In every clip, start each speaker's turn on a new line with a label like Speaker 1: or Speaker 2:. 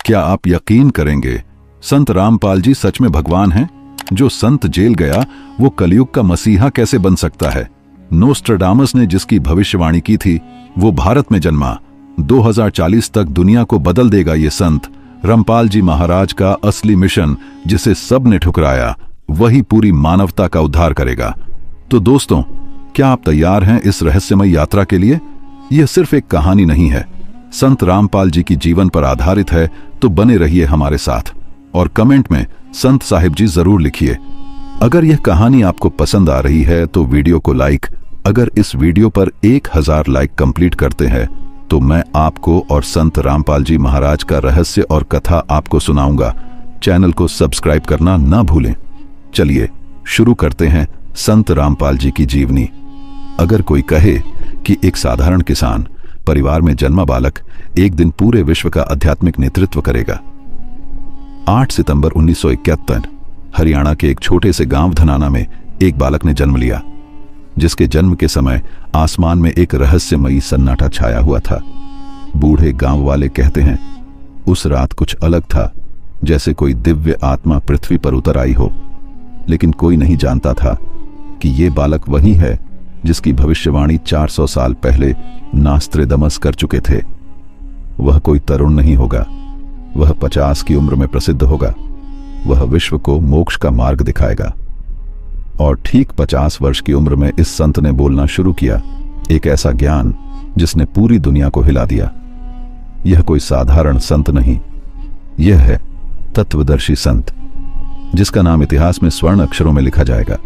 Speaker 1: क्या आप यकीन करेंगे, संत रामपाल जी सच में भगवान हैं? जो संत जेल गया वो कलयुग का मसीहा कैसे बन सकता है? नोस्ट्राडामस ने जिसकी भविष्यवाणी की थी वो भारत में जन्मा। 2040 तक दुनिया को बदल देगा ये संत। रामपाल जी महाराज का असली मिशन, जिसे सब ने ठुकराया, वही पूरी मानवता का उद्धार करेगा। तो दोस्तों, क्या आप तैयार हैं इस रहस्यमय यात्रा के लिए? यह सिर्फ एक कहानी नहीं है, संत रामपाल जी की जीवन पर आधारित है। तो बने रहिए हमारे साथ और कमेंट में संत साहिब जी जरूर लिखिए। अगर यह कहानी आपको पसंद आ रही है तो वीडियो को लाइक। अगर इस वीडियो पर 1000 लाइक कंप्लीट करते हैं तो मैं आपको और संत रामपाल जी महाराज का रहस्य और कथा आपको सुनाऊंगा। चैनल को सब्सक्राइब करना ना भूलें। चलिए शुरू करते हैं संत रामपाल जी की जीवनी। अगर कोई कहे कि एक साधारण किसान परिवार में जन्मा बालक एक दिन पूरे विश्व का आध्यात्मिक नेतृत्व करेगा। 8 सितंबर 1971 हरियाणा के एक छोटे से गांव धनाना में एक बालक ने जन्म लिया, जिसके जन्म के समय आसमान में एक रहस्यमयी सन्नाटा छाया हुआ था। बूढ़े गांव वाले कहते हैं उस रात कुछ अलग था, जैसे कोई दिव्य आत्मा पृथ्वी पर उतर आई हो। लेकिन कोई नहीं जानता था कि ये बालक वही है जिसकी भविष्यवाणी 400 साल पहले नोस्ट्राडामस कर चुके थे। वह कोई तरुण नहीं होगा, वह 50 की उम्र में प्रसिद्ध होगा। वह विश्व को मोक्ष का मार्ग दिखाएगा। और ठीक 50 वर्ष की उम्र में इस संत ने बोलना शुरू किया, एक ऐसा ज्ञान जिसने पूरी दुनिया को हिला दिया। यह कोई साधारण संत नहीं, यह है तत्वदर्शी संत, जिसका नाम इतिहास में स्वर्ण अक्षरों में लिखा जाएगा।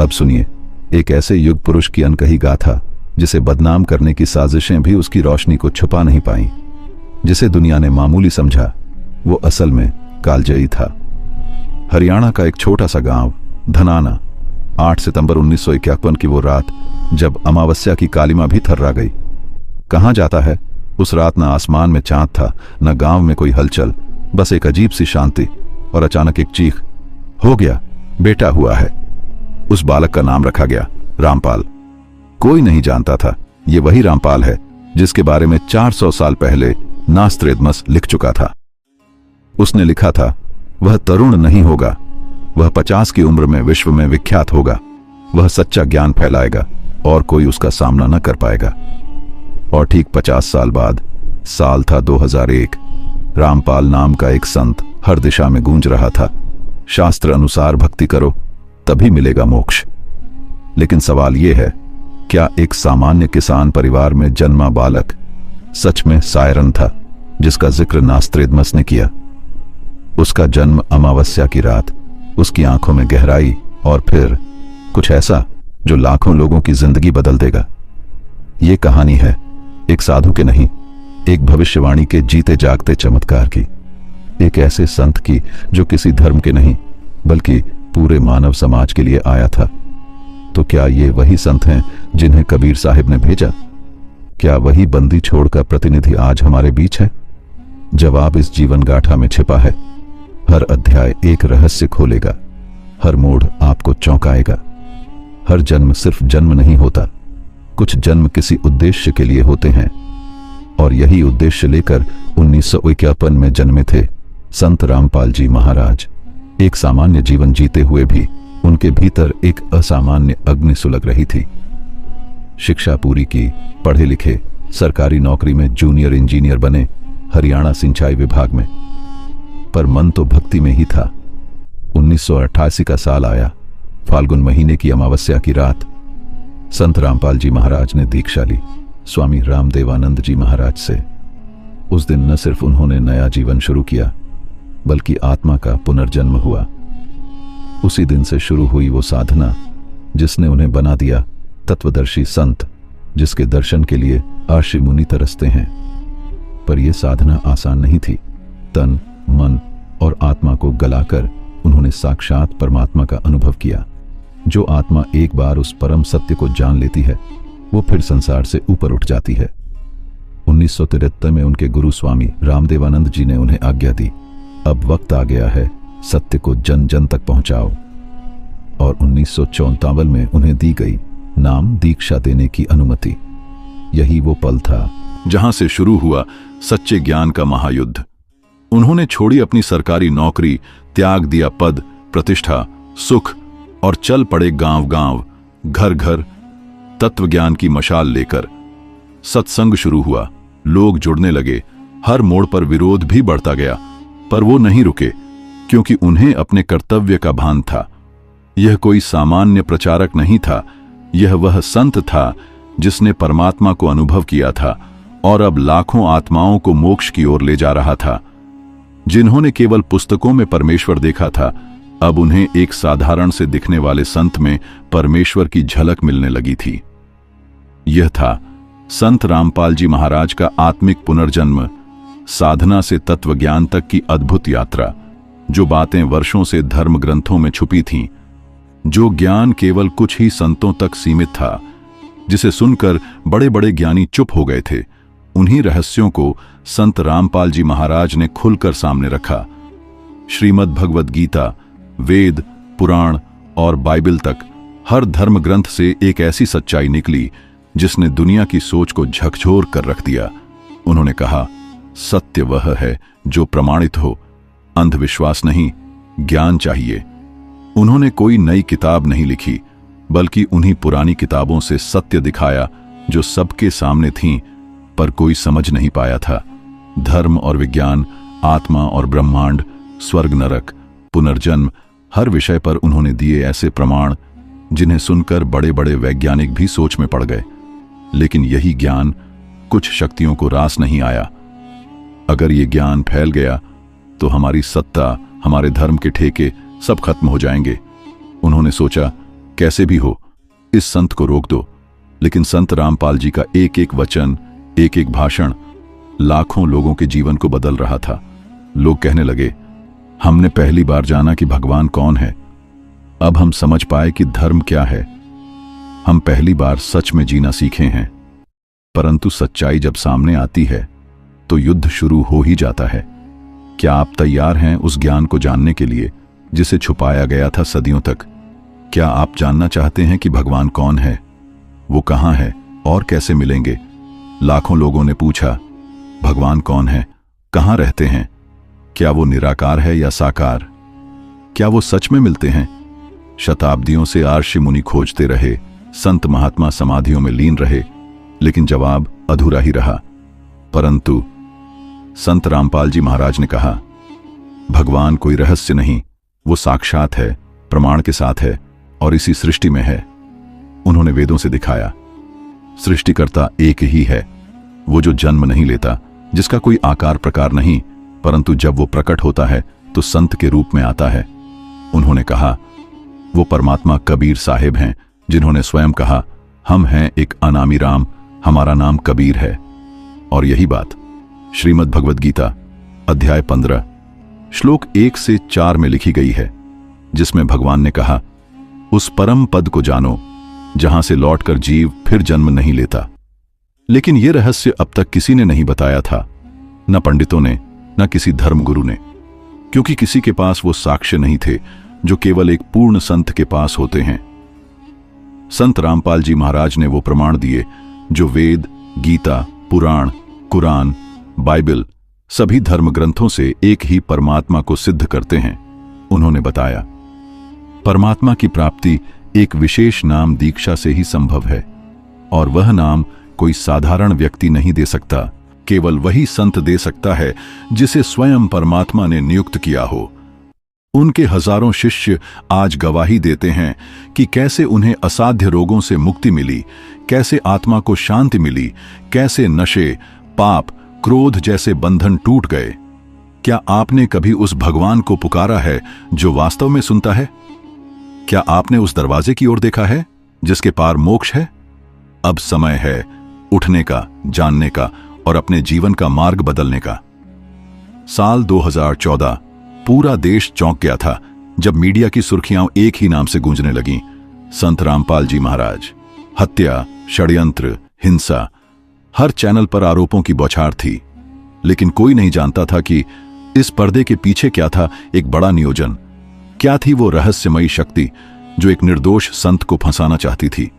Speaker 1: अब सुनिए एक ऐसे युग पुरुष की अनकही गाथा, जिसे बदनाम करने की साजिशें भी उसकी रोशनी को छुपा नहीं पाईं। जिसे दुनिया ने मामूली समझा, वो असल में कालजयी था। हरियाणा का एक छोटा सा गांव धनाना, 8 सितंबर 1951 की वो रात, जब अमावस्या की कालिमा भी थर्रा गई। कहां जाता है? उस रात न आसमान में चांद था, न गांव में कोई हलचल, बस एक अजीब सी शांति। और अचानक एक चीख, हो गया, बेटा हुआ है। उस बालक का नाम रखा गया रामपाल। कोई नहीं जानता था ये वही रामपाल है जिसके बारे में 400 साल पहले नोस्ट्राडामस लिख चुका था। उसने लिखा था, वह तरुण नहीं होगा, वह 50 की उम्र में विश्व में विख्यात होगा। वह सच्चा ज्ञान फैलाएगा और कोई उसका सामना न कर पाएगा। और ठीक 50 साल बाद, साल था 2001, रामपाल नाम का एक संत हर दिशा में गूंज रहा था, शास्त्र अनुसार भक्ति करो तभी मिलेगा मोक्ष। लेकिन सवाल यह है, क्या एक सामान्य किसान परिवार में जन्मा बालक सच में सायरन था जिसका जिक्र नोस्ट्राडामस ने किया? उसका जन्म अमावस्या की रात, उसकी आंखों में गहराई और फिर कुछ ऐसा जो लाखों लोगों की जिंदगी बदल देगा। ये कहानी है एक साधु के नहीं, एक भविष्यवाणी के जीते जागते चमत्कार की। एक ऐसे संत की जो किसी धर्म के नहीं बल्कि पूरे मानव समाज के लिए आया था। तो क्या ये वही संत हैं जिन्हें कबीर साहिब ने भेजा? क्या वही बंदी छोड़ का प्रतिनिधि आज हमारे बीच है? जवाब इस जीवन गाथा में छिपा है। हर अध्याय एक रहस्य खोलेगा, हर मोड़ आपको चौंकाएगा। हर जन्म सिर्फ जन्म नहीं होता, कुछ जन्म किसी उद्देश्य के लिए होते हैं। और यही उद्देश्य लेकर 1951 में जन्मे थे संत रामपाल जी महाराज। एक सामान्य जीवन जीते हुए भी उनके भीतर एक असामान्य अग्नि सुलग रही थी। शिक्षा पूरी की, पढ़े लिखे, सरकारी नौकरी में जूनियर इंजीनियर बने, हरियाणा सिंचाई विभाग में। पर मन तो भक्ति में ही था। 1988 का साल आया, फाल्गुन महीने की अमावस्या की रात। संत रामपाल जी महाराज ने दीक्षा ली स्वामी रामदेवानंद जी महाराज से। उस दिन न सिर्फ उन्होंने नया जीवन शुरू किया, बल्कि आत्मा का पुनर्जन्म हुआ। उसी दिन से शुरू हुई वो साधना जिसने उन्हें बना दिया तत्वदर्शी संत, जिसके दर्शन के लिए ऋषि मुनि तरसते हैं। पर यह साधना आसान नहीं थी। तन, मन और आत्मा को गलाकर उन्होंने साक्षात परमात्मा का अनुभव किया। जो आत्मा एक बार उस परम सत्य को जान लेती है, वो फिर संसार से ऊपर उठ जाती है। 1973 में उनके गुरु स्वामी रामदेवानंद जी ने उन्हें आज्ञा दी, अब वक्त आ गया है, सत्य को जन जन तक पहुंचाओ। और 1954 में उन्हें दी गई नाम दीक्षा देने की अनुमति। यही वो पल था जहां से शुरू हुआ सच्चे ज्ञान का महायुद्ध। उन्होंने छोड़ी अपनी सरकारी नौकरी, त्याग दिया पद, प्रतिष्ठा, सुख और चल पड़े गांव-गांव, घर-घर तत्वज्ञान की मशाल लेकर। सत्संग शुरू हुआ, लोग जुड़ने लगे, हर मोड़ पर विरोध भी बढ़ता गया, पर वो नहीं रुके, क्योंकि उन्हें अपने कर्तव्य का भान था। यह कोई सामान्य प्रचारक नहीं था, यह वह संत था जिसने परमात्मा को अनुभव किया था और अब लाखों आत्माओं को मोक्ष की ओर ले जा रहा था। जिन्होंने केवल पुस्तकों में परमेश्वर देखा था, अब उन्हें एक साधारण से दिखने वाले संत में परमेश्वर की झलक मिलने लगी थी। यह था संत रामपाल जी महाराज का आत्मिक पुनर्जन्म, साधना से तत्वज्ञान तक की अद्भुत यात्रा। जो बातें वर्षों से धर्म ग्रंथों में छुपी थीं, जो ज्ञान केवल कुछ ही संतों तक सीमित था, जिसे सुनकर बड़े बड़े ज्ञानी चुप हो गए थे, उन्हीं रहस्यों को संत रामपाल जी महाराज ने खुलकर सामने रखा। श्रीमद् भगवद गीता, वेद, पुराण और बाइबल तक हर धर्म ग्रंथ से एक ऐसी सच्चाई निकली जिसने दुनिया की सोच को झकझोर कर रख दिया। उन्होंने कहा, सत्य वह है जो प्रमाणित हो, अंधविश्वास नहीं, ज्ञान चाहिए। उन्होंने कोई नई किताब नहीं लिखी, बल्कि उन्हीं पुरानी किताबों से सत्य दिखाया जो सबके सामने थीं, पर कोई समझ नहीं पाया था। धर्म और विज्ञान, आत्मा और ब्रह्मांड, स्वर्ग नरक, पुनर्जन्म, हर विषय पर उन्होंने दिए ऐसे प्रमाण जिन्हें सुनकर बड़े बड़े वैज्ञानिक भी सोच में पड़ गए। लेकिन यही ज्ञान कुछ शक्तियों को रास नहीं आया। अगर ये ज्ञान फैल गया तो हमारी सत्ता, हमारे धर्म के ठेके सब खत्म हो जाएंगे। उन्होंने सोचा, कैसे भी हो इस संत को रोक दो। लेकिन संत रामपाल जी का एक एक वचन, एक एक भाषण लाखों लोगों के जीवन को बदल रहा था। लोग कहने लगे, हमने पहली बार जाना कि भगवान कौन है। अब हम समझ पाए कि धर्म क्या है। हम पहली बार सच में जीना सीखे हैं। परंतु सच्चाई जब सामने आती है तो युद्ध शुरू हो ही जाता है। क्या आप तैयार हैं उस ज्ञान को जानने के लिए जिसे छुपाया गया था सदियों तक? क्या आप जानना चाहते हैं कि भगवान कौन है, वो कहां है और कैसे मिलेंगे? लाखों लोगों ने पूछा, भगवान कौन है, कहां रहते हैं, क्या वो निराकार है या साकार, क्या वो सच में मिलते हैं? शताब्दियों से ऋषि मुनि खोजते रहे, संत महात्मा समाधियों में लीन रहे, लेकिन जवाब अधूरा ही रहा। परंतु संत रामपाल जी महाराज ने कहा, भगवान कोई रहस्य नहीं, वो साक्षात है, प्रमाण के साथ है और इसी सृष्टि में है। उन्होंने वेदों से दिखाया, सृष्टिकर्ता एक ही है, वो जो जन्म नहीं लेता, जिसका कोई आकार प्रकार नहीं, परंतु जब वो प्रकट होता है तो संत के रूप में आता है। उन्होंने कहा, वो परमात्मा कबीर साहिब हैं, जिन्होंने स्वयं कहा, हम हैं एक अनामी राम, हमारा नाम कबीर है। और यही बात श्रीमद् भगवद गीता अध्याय 15 श्लोक 1 से 4 में लिखी गई है, जिसमें भगवान ने कहा, उस परम पद को जानो जहां से लौटकर जीव फिर जन्म नहीं लेता। लेकिन यह रहस्य अब तक किसी ने नहीं बताया था, न पंडितों ने, न किसी धर्मगुरु ने, क्योंकि किसी के पास वो साक्ष्य नहीं थे जो केवल एक पूर्ण संत के पास होते हैं। संत रामपाल जी महाराज ने वो प्रमाण दिए जो वेद, गीता, पुराण, कुरान, बाइबल सभी धर्म ग्रंथों से एक ही परमात्मा को सिद्ध करते हैं। उन्होंने बताया, परमात्मा की प्राप्ति एक विशेष नाम दीक्षा से ही संभव है, और वह नाम कोई साधारण व्यक्ति नहीं दे सकता, केवल वही संत दे सकता है जिसे स्वयं परमात्मा ने नियुक्त किया हो। उनके हजारों शिष्य आज गवाही देते हैं कि कैसे उन्हें असाध्य रोगों से मुक्ति मिली, कैसे आत्मा को शांति मिली, कैसे नशे, पाप, क्रोध जैसे बंधन टूट गए। क्या आपने कभी उस भगवान को पुकारा है जो वास्तव में सुनता है? क्या आपने उस दरवाजे की ओर देखा है जिसके पार मोक्ष है? अब समय है उठने का, जानने का और अपने जीवन का मार्ग बदलने का। साल 2014 पूरा देश चौंक गया था जब मीडिया की सुर्खियां एक ही नाम से गूंजने लगीं, संत रामपाल जी महाराज। हत्या, षड्यंत्र, हिंसा, हर चैनल पर आरोपों की बौछार थी। लेकिन कोई नहीं जानता था कि इस पर्दे के पीछे क्या था एक बड़ा नियोजन। क्या थी वो रहस्यमयी शक्ति जो एक निर्दोष संत को फंसाना चाहती थी?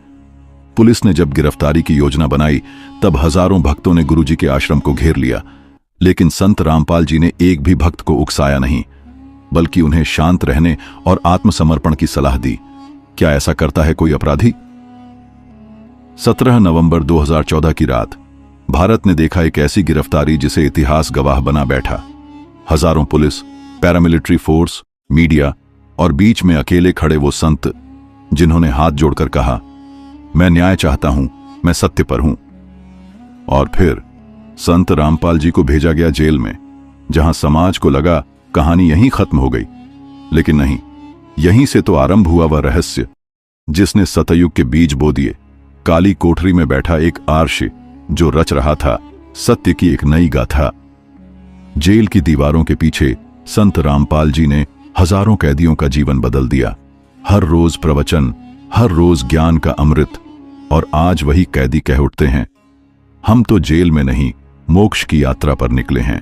Speaker 1: पुलिस ने जब गिरफ्तारी की योजना बनाई, तब हजारों भक्तों ने गुरुजी के आश्रम को घेर लिया। लेकिन संत रामपाल जी ने एक भी भक्त को उकसाया नहीं, बल्कि उन्हें शांत रहने और आत्मसमर्पण की सलाह दी। क्या ऐसा करता है कोई अपराधी? 17 नवंबर 2014 की रात भारत ने देखा एक ऐसी गिरफ्तारी जिसे इतिहास गवाह बना बैठा। हजारों पुलिस, पैरामिलिट्री फोर्स, मीडिया और बीच में अकेले खड़े वो संत जिन्होंने हाथ जोड़कर कहा, मैं न्याय चाहता हूं, मैं सत्य पर हूं। और फिर संत रामपाल जी को भेजा गया जेल में, जहां समाज को लगा कहानी यहीं खत्म हो गई। लेकिन नहीं, यहीं से तो आरंभ हुआ वह रहस्य जिसने सतयुग के बीज बो दिए। काली कोठरी में बैठा एक आर्षि जो रच रहा था सत्य की एक नई गाथा। जेल की दीवारों के पीछे संत रामपाल जी ने हजारों कैदियों का जीवन बदल दिया। हर रोज प्रवचन, हर रोज ज्ञान का अमृत। और आज वही कैदी कह उठते हैं, हम तो जेल में नहीं, मोक्ष की यात्रा पर निकले हैं।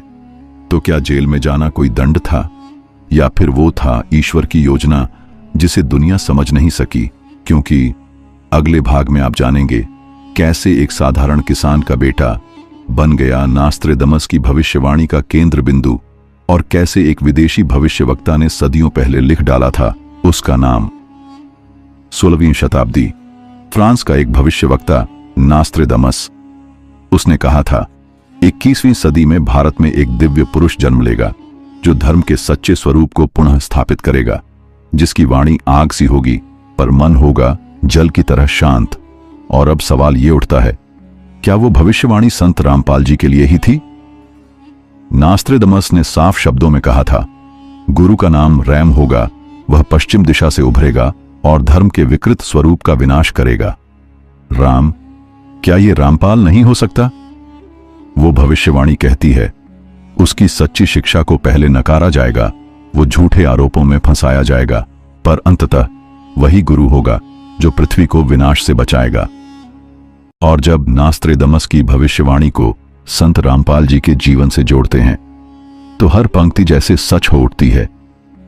Speaker 1: तो क्या जेल में जाना कोई दंड था, या फिर वो था ईश्वर की योजना जिसे दुनिया समझ नहीं सकी? क्योंकि अगले भाग में आप जानेंगे कैसे एक साधारण किसान का बेटा बन गया नास्त्रेदमस की भविष्यवाणी का केंद्र बिंदु, और कैसे एक विदेशी भविष्यवक्ता ने सदियों पहले लिख डाला था उसका नाम। 16वीं शताब्दी, फ्रांस का एक भविष्यवक्ता नास्त्रेदमस, उसने कहा था 21वीं सदी में भारत में एक दिव्य पुरुष जन्म लेगा जो धर्म के सच्चे स्वरूप को पुनः स्थापित करेगा, जिसकी वाणी आग सी होगी पर मन होगा जल की तरह शांत। और अब सवाल यह उठता है, क्या वो भविष्यवाणी संत रामपाल जी के लिए ही थी? नास्त्रेदमस ने साफ शब्दों में कहा था, गुरु का नाम रैम होगा, वह पश्चिम दिशा से उभरेगा और धर्म के विकृत स्वरूप का विनाश करेगा। राम, क्या ये रामपाल नहीं हो सकता? वो भविष्यवाणी कहती है, उसकी सच्ची शिक्षा को पहले नकारा जाएगा, वो झूठे आरोपों में फंसाया जाएगा, पर अंततः वही गुरु होगा जो पृथ्वी को विनाश से बचाएगा। और जब नास्त्रेदमस की भविष्यवाणी को संत रामपाल जी के जीवन से जोड़ते हैं तो हर पंक्ति जैसे सच हो उठती है,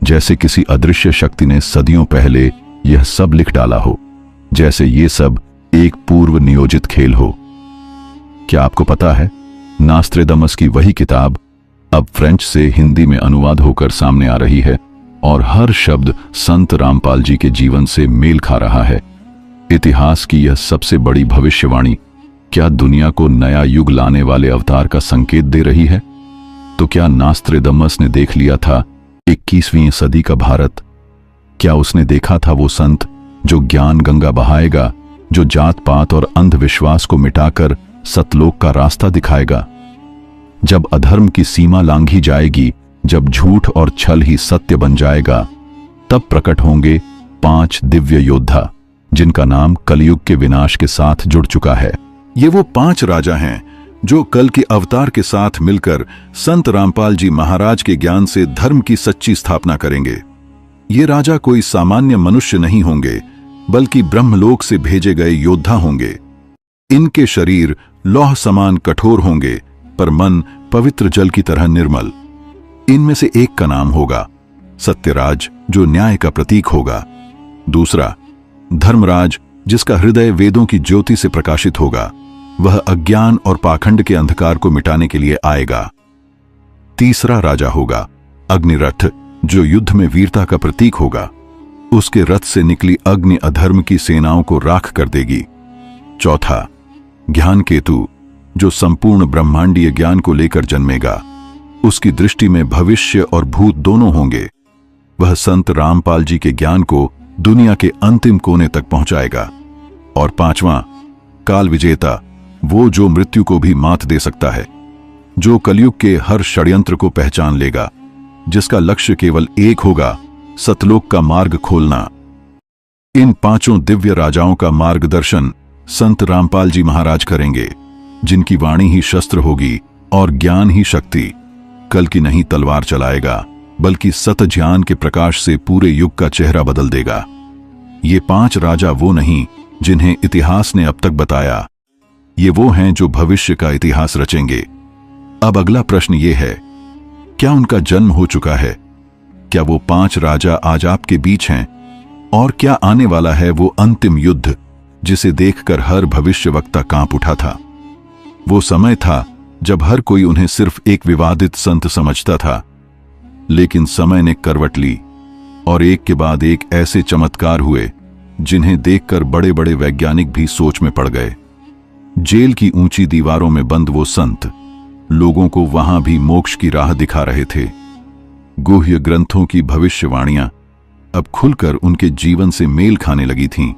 Speaker 1: जैसे किसी अदृश्य शक्ति ने सदियों पहले यह सब लिख डाला हो, जैसे ये सब एक पूर्व नियोजित खेल हो। क्या आपको पता है, नास्त्रेदमस की वही किताब अब फ्रेंच से हिंदी में अनुवाद होकर सामने आ रही है और हर शब्द संत रामपाल जी के जीवन से मेल खा रहा है। इतिहास की यह सबसे बड़ी भविष्यवाणी क्या दुनिया को नया युग लाने वाले अवतार का संकेत दे रही है? तो क्या नास्त्रेदमस ने देख लिया था 21वीं सदी का भारत? क्या उसने देखा था वो संत जो ज्ञान गंगा बहाएगा, जो जात पात और अंधविश्वास को मिटाकर सतलोक का रास्ता दिखाएगा? जब अधर्म की सीमा लांघी जाएगी, जब झूठ और छल ही सत्य बन जाएगा, तब प्रकट होंगे 5 दिव्य योद्धा जिनका नाम कलयुग के विनाश के साथ जुड़ चुका है। ये वो 5 राजा हैं जो कल के अवतार के साथ मिलकर संत रामपाल जी महाराज के ज्ञान से धर्म की सच्ची स्थापना करेंगे। ये राजा कोई सामान्य मनुष्य नहीं होंगे, बल्कि ब्रह्मलोक से भेजे गए योद्धा होंगे। इनके शरीर लौह समान कठोर होंगे, पर मन पवित्र जल की तरह निर्मल। इनमें से एक का नाम होगा सत्यराज, जो न्याय का प्रतीक होगा। दूसरा धर्मराज, जिसका हृदय वेदों की ज्योति से प्रकाशित होगा, वह अज्ञान और पाखंड के अंधकार को मिटाने के लिए आएगा। तीसरा राजा होगा अग्निरथ, जो युद्ध में वीरता का प्रतीक होगा। उसके रथ से निकली अग्नि अधर्म की सेनाओं को राख कर देगी। चौथा ज्ञान केतु, जो संपूर्ण ब्रह्मांडीय ज्ञान को लेकर जन्मेगा। उसकी दृष्टि में भविष्य और भूत दोनों होंगे। वह संत रामपाल जी के ज्ञान को दुनिया के अंतिम कोने तक पहुंचाएगा। और पांचवां काल विजेता, वो जो मृत्यु को भी मात दे सकता है, जो कलयुग के हर षड्यंत्र को पहचान लेगा, जिसका लक्ष्य केवल एक होगा, सतलोक का मार्ग खोलना। इन 5 दिव्य राजाओं का मार्गदर्शन संत रामपाल जी महाराज करेंगे, जिनकी वाणी ही शस्त्र होगी और ज्ञान ही शक्ति। कल की नहीं तलवार चलाएगा, बल्कि सत ज्ञान के प्रकाश से पूरे युग का चेहरा बदल देगा। ये 5 राजा वो नहीं जिन्हें इतिहास ने अब तक बताया, ये वो हैं जो भविष्य का इतिहास रचेंगे। अब अगला प्रश्न ये है, क्या उनका जन्म हो चुका है? क्या वो 5 राजा आज आपके बीच हैं? और क्या आने वाला है वो अंतिम युद्ध जिसे देखकर हर भविष्यवक्ता कांप उठा था? वो समय था जब हर कोई उन्हें सिर्फ एक विवादित संत समझता था। लेकिन समय ने करवट ली और एक के बाद एक ऐसे चमत्कार हुए जिन्हें देखकर बड़े बड़े वैज्ञानिक भी सोच में पड़ गए। जेल की ऊंची दीवारों में बंद वो संत लोगों को वहां भी मोक्ष की राह दिखा रहे थे। गुह्य ग्रंथों की भविष्यवाणियां अब खुलकर उनके जीवन से मेल खाने लगी थीं।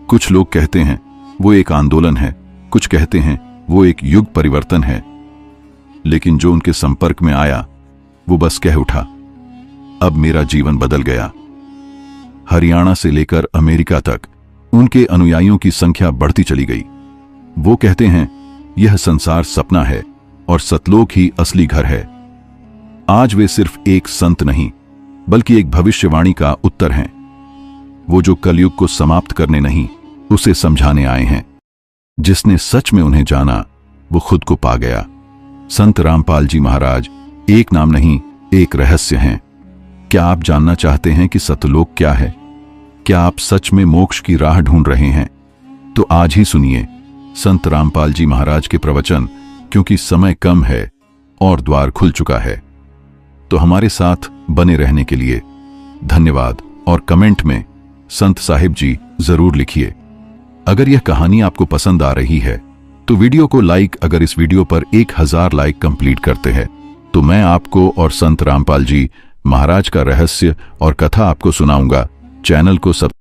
Speaker 1: कुछ लोग कहते हैं वो एक आंदोलन है, कुछ कहते हैं वो एक युग परिवर्तन है, लेकिन जो उनके संपर्क में आया वो बस कह उठा, अब मेरा जीवन बदल गया। हरियाणा से लेकर अमेरिका तक उनके अनुयायियों की संख्या बढ़ती चली गई। वो कहते हैं यह संसार सपना है और सतलोक ही असली घर है। आज वे सिर्फ एक संत नहीं बल्कि एक भविष्यवाणी का उत्तर हैं। वो जो कलयुग को समाप्त करने नहीं, उसे समझाने आए हैं। जिसने सच में उन्हें जाना वो खुद को पा गया। संत रामपाल जी महाराज एक नाम नहीं, एक रहस्य हैं। क्या आप जानना चाहते हैं कि सतलोक क्या है? क्या आप सच में मोक्ष की राह ढूंढ रहे हैं? तो आज ही सुनिए संत रामपाल जी महाराज के प्रवचन, क्योंकि समय कम है और द्वार खुल चुका है। तो हमारे साथ बने रहने के लिए धन्यवाद और कमेंट में संत साहिब जी जरूर लिखिए। अगर यह कहानी आपको पसंद आ रही है तो वीडियो को लाइक, अगर इस वीडियो पर 1000 लाइक कंप्लीट करते हैं तो मैं आपको और संत रामपाल जी महाराज का रहस्य और कथा आपको सुनाऊंगा। चैनल को